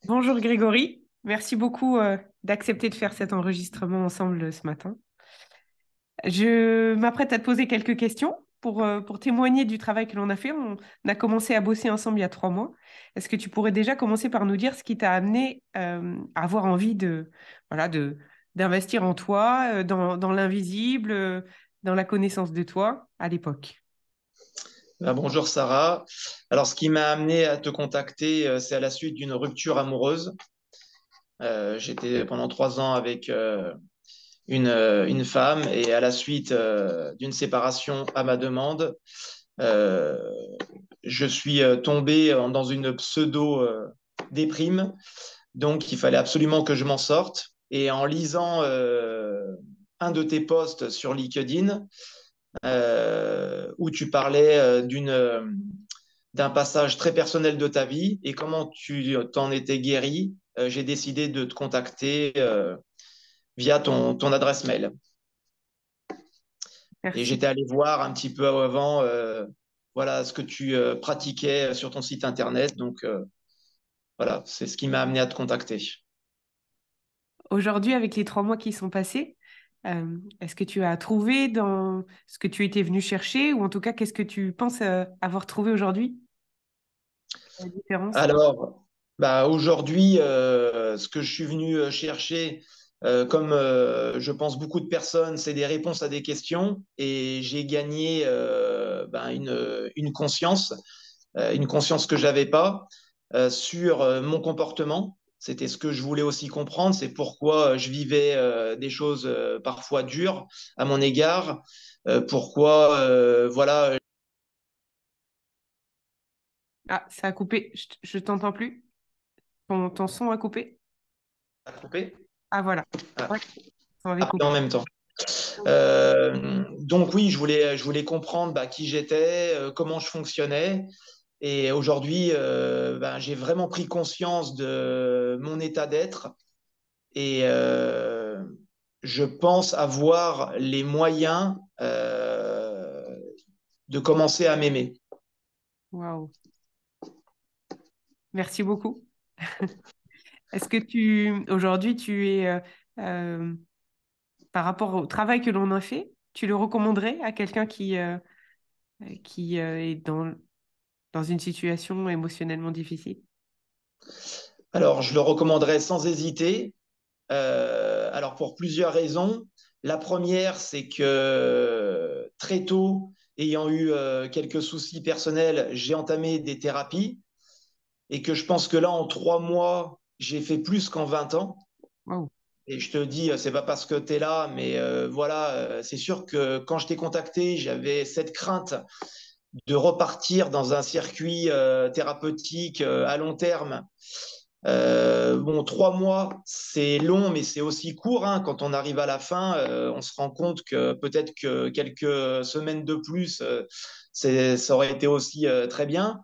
Bonjour Grégory, merci beaucoup d'accepter de faire cet enregistrement ensemble ce matin. Je m'apprête à te poser quelques questions pour témoigner du travail que l'on a fait. On a commencé à bosser ensemble il y a 3 mois. Est-ce que tu pourrais déjà commencer par nous dire ce qui t'a amené à avoir envie d'investir en toi, dans l'invisible, dans la connaissance de toi à l'époque? Bonjour Sarah. Alors, ce qui m'a amené à te contacter, c'est à la suite d'une rupture amoureuse. J'étais pendant 3 ans avec une femme et à la suite d'une séparation à ma demande, euh, je suis tombé dans une pseudo-déprime. Donc, il fallait absolument que je m'en sorte. Et en lisant un de tes posts sur LinkedIn, où tu parlais d'un passage très personnel de ta vie et comment tu t'en étais guéri, j'ai décidé de te contacter via ton adresse mail. Et Merci. j'étais allé voir un petit peu avant voilà, ce que tu pratiquais sur ton site internet. Donc voilà, c'est ce qui m'a amené à te contacter. Aujourd'hui, avec les 3 mois qui sont passés, est-ce que tu as trouvé dans ce que tu étais venu chercher, ou en tout cas, qu'est-ce que tu penses avoir trouvé aujourd'hui? La différence? Alors, aujourd'hui, ce que je suis venu chercher, comme je pense beaucoup de personnes, c'est des réponses à des questions et j'ai gagné une conscience que j'avais pas sur mon comportement. C'était ce que je voulais aussi comprendre, c'est pourquoi je vivais des choses parfois dures à mon égard, pourquoi voilà. Ah, ça a coupé. Je t'entends plus. Ton son a coupé. À couper. Ah, voilà. Ah, Ouais, ça avait ah, coupé. en même temps. Donc oui, je voulais comprendre qui j'étais, comment je fonctionnais. Et aujourd'hui, j'ai vraiment pris conscience de mon état d'être et je pense avoir les moyens de commencer à m'aimer. Waouh. Merci beaucoup. Est-ce que aujourd'hui, euh, par rapport au travail que l'on a fait, tu le recommanderais à quelqu'un qui est dans une situation émotionnellement difficile? Alors, je le recommanderais sans hésiter. Alors, pour plusieurs raisons. La première, c'est que très tôt, ayant eu quelques soucis personnels, j'ai entamé des thérapies et que je pense que là, en 3 mois, j'ai fait plus qu'en 20 ans. Waouh. Et je te dis, c'est pas parce que tu es là, mais voilà, c'est sûr que quand je t'ai contacté, j'avais cette crainte de repartir dans un circuit thérapeutique à long terme. Bon, 3 mois, c'est long, mais c'est aussi court, hein. Quand on arrive à la fin, on se rend compte que peut-être que quelques semaines de plus, ça aurait été aussi très bien.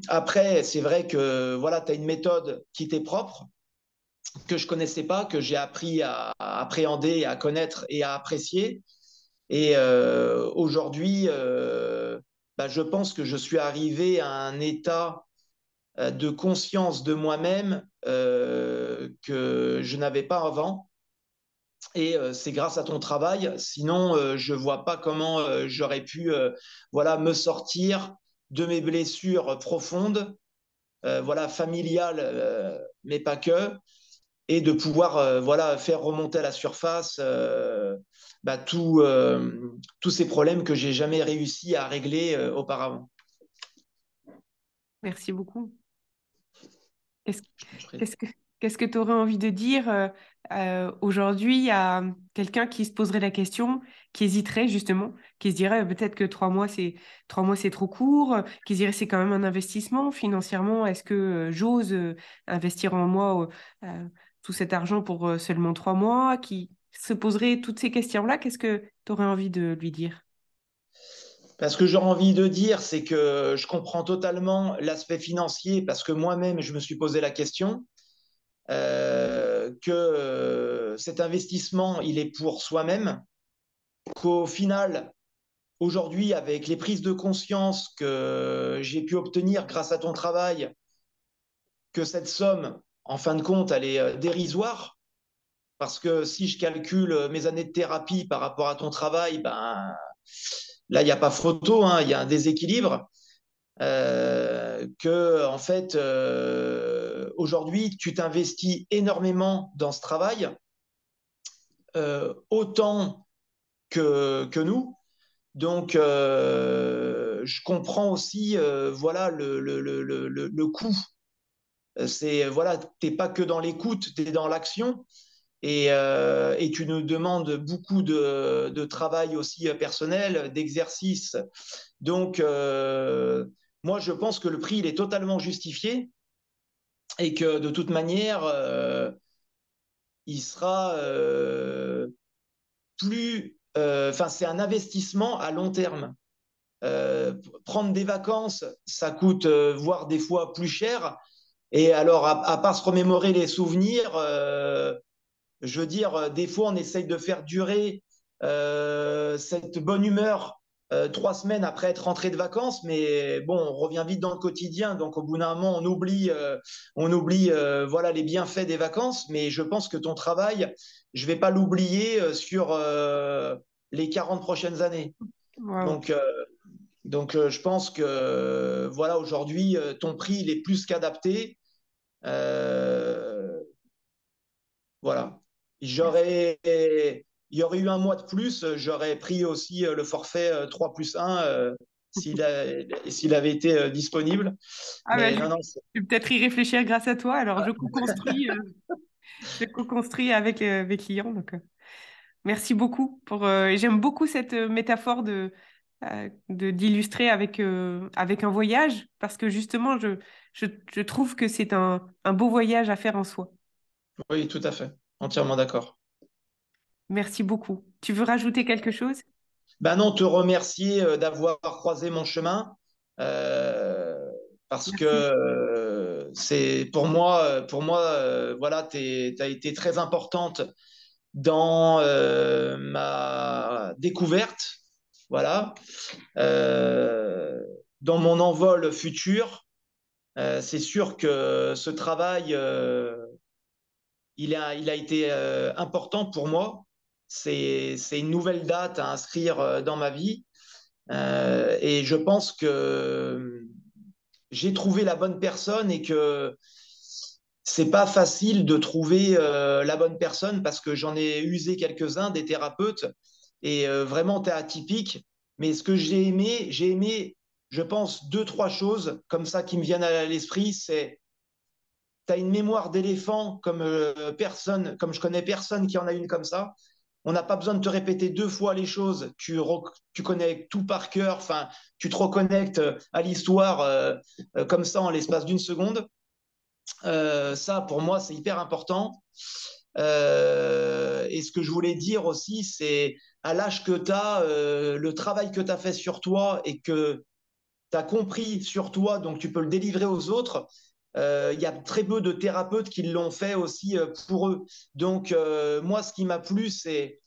Après, c'est vrai que voilà, tu as une méthode qui t'est propre, que je connaissais pas, que j'ai appris à appréhender, à connaître et à apprécier. Et aujourd'hui, je pense que je suis arrivé à un état de conscience de moi-même que je n'avais pas avant. Et c'est grâce à ton travail. Sinon, je vois pas comment j'aurais pu voilà, me sortir de mes blessures profondes, voilà, familiales, mais pas que, et de pouvoir voilà, faire remonter à la surface tous ces problèmes que j'ai jamais réussi à régler auparavant. Merci beaucoup. Qu'est-ce, qu'est-ce que, qu'est-ce que tu aurais envie de dire aujourd'hui à quelqu'un qui se poserait la question, qui hésiterait justement, qui se dirait peut-être que 3 mois c'est trop court, qui se dirait c'est quand même un investissement financièrement. Est-ce que j'ose investir en moi tout cet argent pour seulement 3 mois, qui se poserait toutes ces questions-là, qu'est-ce que tu aurais envie de lui dire? Parce que j'aurais envie de dire, c'est que je comprends totalement l'aspect financier, parce que moi-même, je me suis posé la question, que cet investissement, il est pour soi-même, qu'au final, aujourd'hui, avec les prises de conscience que j'ai pu obtenir grâce à ton travail, que cette somme, en fin de compte, elle est dérisoire. Parce que si je calcule mes années de thérapie par rapport à ton travail, ben, là, il n'y a pas photo, hein, il y a un déséquilibre. Que en fait aujourd'hui tu t'investis énormément dans ce travail, autant que nous. Donc je comprends aussi voilà le coût. C'est voilà, t'es pas que dans l'écoute, tu es dans l'action. Et tu nous demandes beaucoup de travail aussi personnel, d'exercice. Donc, moi, je pense que le prix, il est totalement justifié et que de toute manière, il sera plus. Enfin, c'est un investissement à long terme. Euh, Prendre des vacances, ça coûte, voire des fois plus cher. Et alors, à part se remémorer les souvenirs, je veux dire, des fois, on essaye de faire durer cette bonne humeur 3 semaines après être rentré de vacances, mais bon, on revient vite dans le quotidien, donc au bout d'un moment, on oublie voilà les bienfaits des vacances. Mais je pense que ton travail, je vais pas l'oublier sur les 40 prochaines années. Waouh. Donc, je pense que voilà, aujourd'hui, ton prix, il est plus qu'adapté. Euh, voilà. J'aurais, il y aurait eu un mois de plus, j'aurais pris aussi le forfait 3 plus 1 s'il avait été disponible. Ah ben, Mais non, non, je vais peut-être y réfléchir grâce à toi. Alors, je co-construis avec mes clients. Donc, merci beaucoup et j'aime beaucoup cette métaphore d'illustrer avec un voyage parce que justement, je trouve que c'est un beau voyage à faire en soi. oui, tout à fait. Entièrement d'accord. Merci beaucoup. Tu veux rajouter quelque chose? Ben non, te remercier d'avoir croisé mon chemin euh, parce que Merci. c'est pour moi voilà, tu as été très importante dans ma découverte. Voilà. Euh, dans mon envol futur, c'est sûr que ce travail, il a été important pour moi. C'est une nouvelle date à inscrire dans ma vie. Et je pense que j'ai trouvé la bonne personne et que c'est pas facile de trouver la bonne personne parce que j'en ai usé quelques-uns, des thérapeutes, et vraiment, tu es atypique. Mais ce que j'ai aimé, je pense, deux, trois choses comme ça qui me viennent à l'esprit, c'est tu as une mémoire d'éléphant comme personne, comme je connais personne qui en a une comme ça. On n'a pas besoin de te répéter deux fois les choses. Tu connais tout par cœur. Enfin, tu te reconnectes à l'histoire comme ça en l'espace d'une seconde. Ça, pour moi, c'est hyper important. Et ce que je voulais dire aussi, c'est à l'âge que tu as, le travail que tu as fait sur toi et que tu as compris sur toi, donc tu peux le délivrer aux autres. Il y a très peu de thérapeutes qui l'ont fait aussi pour eux. Donc, moi, ce qui m'a plu, c'est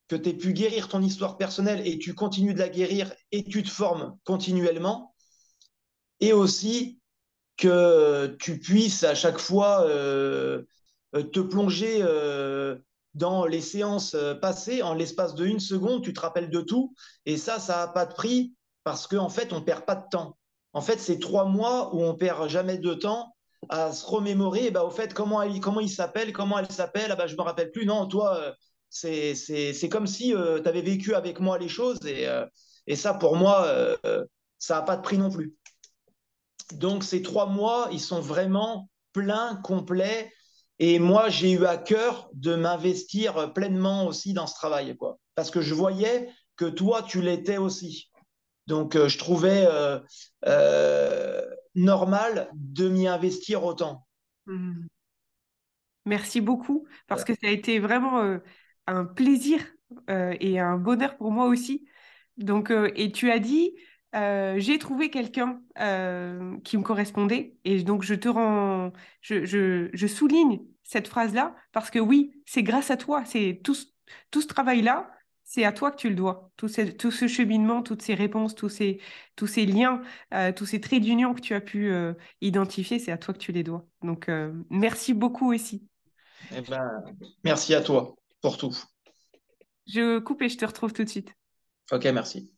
que tu aies pu guérir ton histoire personnelle et tu continues de la guérir et tu te formes continuellement. Et aussi que tu puisses à chaque fois te plonger dans les séances passées en l'espace de une seconde, tu te rappelles de tout. Et ça n'a pas de prix parce qu'en fait, on ne perd pas de temps. En fait, c'est 3 mois où on ne perd jamais de temps à se remémorer, et bah, au fait, comment il s'appelle, comment elle s'appelle, ah bah, je ne me rappelle plus. Non, toi, c'est comme si tu avais vécu avec moi les choses et ça, pour moi, ça n'a pas de prix non plus. Donc, ces 3 mois, ils sont vraiment pleins, complets. Et moi, j'ai eu à cœur de m'investir pleinement aussi dans ce travail, quoi. Parce que je voyais que toi, tu l'étais aussi. Donc, je trouvais normal de m'y investir autant. Mhm. Merci beaucoup parce Voilà. que ça a été vraiment un plaisir et un bonheur pour moi aussi. Donc, et tu as dit, j'ai trouvé quelqu'un qui me correspondait et donc je souligne cette phrase-là parce que oui, c'est grâce à toi, tout ce travail-là, c'est à toi que tu le dois. Tout ce cheminement, toutes ces réponses, tous ces liens, tous ces traits d'union que tu as pu identifier, c'est à toi que tu les dois. Donc, merci beaucoup aussi. Eh ben, merci à toi pour tout. Je coupe et je te retrouve tout de suite. Ok, merci.